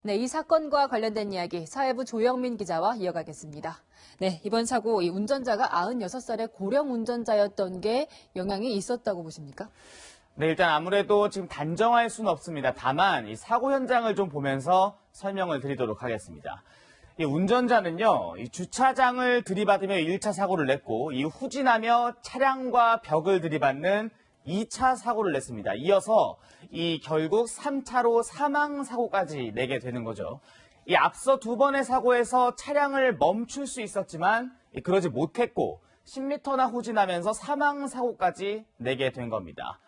네, 이 사건과 관련된 이야기 사회부 조영민 기자와 이어가겠습니다. 네, 이번 사고 이 운전자가 96살의 고령 운전자였던 게 영향이 있었다고 보십니까? 네, 일단 아무래도 지금 단정할 수는 없습니다. 다만 이 사고 현장을 좀 보면서 설명을 드리도록 하겠습니다. 이 운전자는요, 이 주차장을 들이받으며 1차 사고를 냈고, 이 후진하며 차량과 벽을 들이받는 2차 사고를 냈습니다. 이어서 이 결국 3차로 사망 사고까지 내게 되는 거죠. 이 앞서 두 번의 사고에서 차량을 멈출 수 있었지만 그러지 못했고 10m나 후진하면서 사망 사고까지 내게 된 겁니다.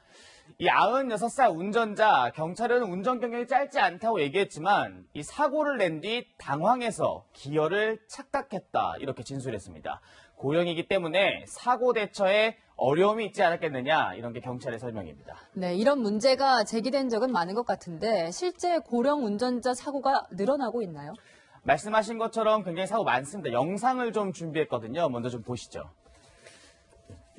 이 96살 운전자, 경찰은 운전 경력이 짧지 않다고 얘기했지만 이 사고를 낸 뒤 당황해서 기어를 착각했다 이렇게 진술했습니다. 고령이기 때문에 사고 대처에 어려움이 있지 않았겠느냐 이런 게 경찰의 설명입니다. 네, 이런 문제가 제기된 적은 많은 것 같은데 실제 고령 운전자 사고가 늘어나고 있나요? 말씀하신 것처럼 굉장히 사고 많습니다. 영상을 좀 준비했거든요. 먼저 좀 보시죠.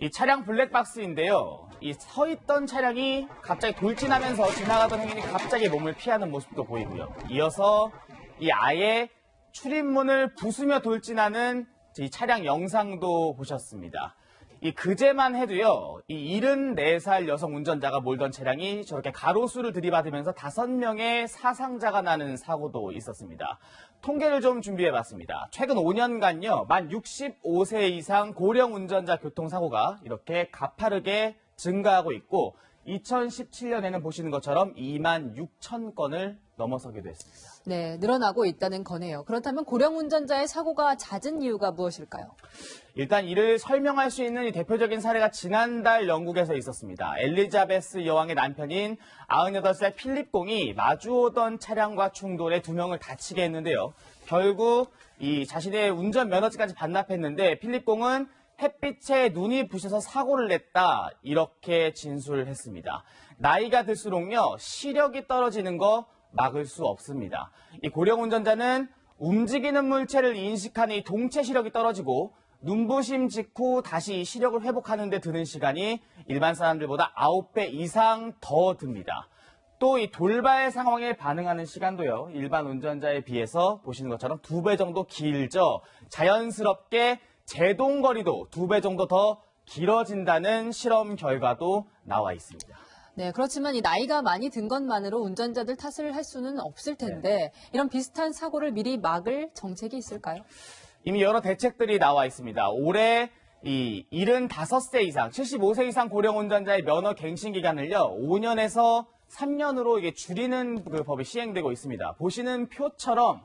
이 차량 블랙박스인데요. 이 서 있던 차량이 갑자기 돌진하면서 지나가던 행인이 갑자기 몸을 피하는 모습도 보이고요. 이어서 이 아예 출입문을 부수며 돌진하는 이 차량 영상도 보셨습니다. 이 그제만 해도요, 이 74살 여성 운전자가 몰던 차량이 저렇게 가로수를 들이받으면서 5명의 사상자가 나는 사고도 있었습니다. 통계를 좀 준비해봤습니다. 최근 5년간요, 만 65세 이상 고령 운전자 교통사고가 이렇게 가파르게 증가하고 있고 2017년에는 보시는 것처럼 2만 6천 건을 넘어서기도 했습니다. 네, 늘어나고 있다는 거네요. 그렇다면 고령 운전자의 사고가 잦은 이유가 무엇일까요? 일단 이를 설명할 수 있는 이 대표적인 사례가 지난달 영국에서 있었습니다. 엘리자베스 여왕의 남편인 98살 필립 공이 마주오던 차량과 충돌해 2명을 다치게 했는데요. 결국 이 자신의 운전면허증까지 반납했는데 필립 공은 햇빛에 눈이 부셔서 사고를 냈다 이렇게 진술했습니다. 나이가 들수록요 시력이 떨어지는 거 막을 수 없습니다. 이 고령 운전자는 움직이는 물체를 인식하는 이 동체 시력이 떨어지고 눈부심 직후 다시 시력을 회복하는 데 드는 시간이 일반 사람들보다 9배 이상 더 듭니다. 또 이 돌발 상황에 반응하는 시간도요. 일반 운전자에 비해서 보시는 것처럼 2배 정도 길죠. 자연스럽게 제동거리도 2배 정도 더 길어진다는 실험 결과도 나와 있습니다. 네, 그렇지만 이 나이가 많이 든 것만으로 운전자들 탓을 할 수는 없을 텐데 이런 비슷한 사고를 미리 막을 정책이 있을까요? 이미 여러 대책들이 나와 있습니다. 올해 이 75세 이상, 75세 이상 고령 운전자의 면허 갱신 기간을요, 5년에서 3년으로 이게 줄이는 그 법이 시행되고 있습니다. 보시는 표처럼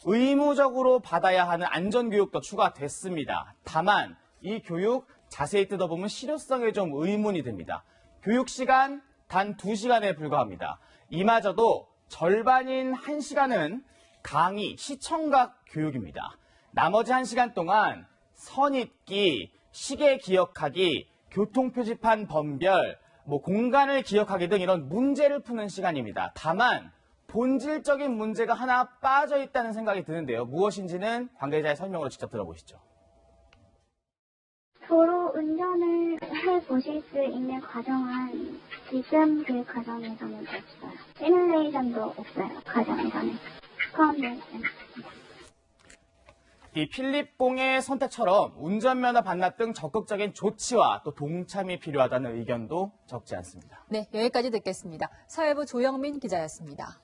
의무적으로 받아야 하는 안전교육도 추가됐습니다. 다만 이 교육 자세히 뜯어보면 실효성에 좀 의문이 듭니다. 교육 시간 단 2시간에 불과합니다. 이마저도 절반인 1시간은 강의, 시청각 교육입니다. 나머지 1시간 동안 선입기, 시계 기억하기, 교통표지판 번별, 공간을 기억하기 등 이런 문제를 푸는 시간입니다. 다만 본질적인 문제가 하나 빠져 있다는 생각이 드는데요. 무엇인지는 관계자의 설명으로 직접 들어보시죠. 도로 운전을 해보실 수 있는 과정은 지금 그 과정에서는 없어요. 시뮬레이션도 없어요. 과정에서는. 포함되어 있습니다. 이 필립 공의 선택처럼 운전면허 반납 등 적극적인 조치와 또 동참이 필요하다는 의견도 적지 않습니다. 네, 여기까지 듣겠습니다. 사회부 조영민 기자였습니다.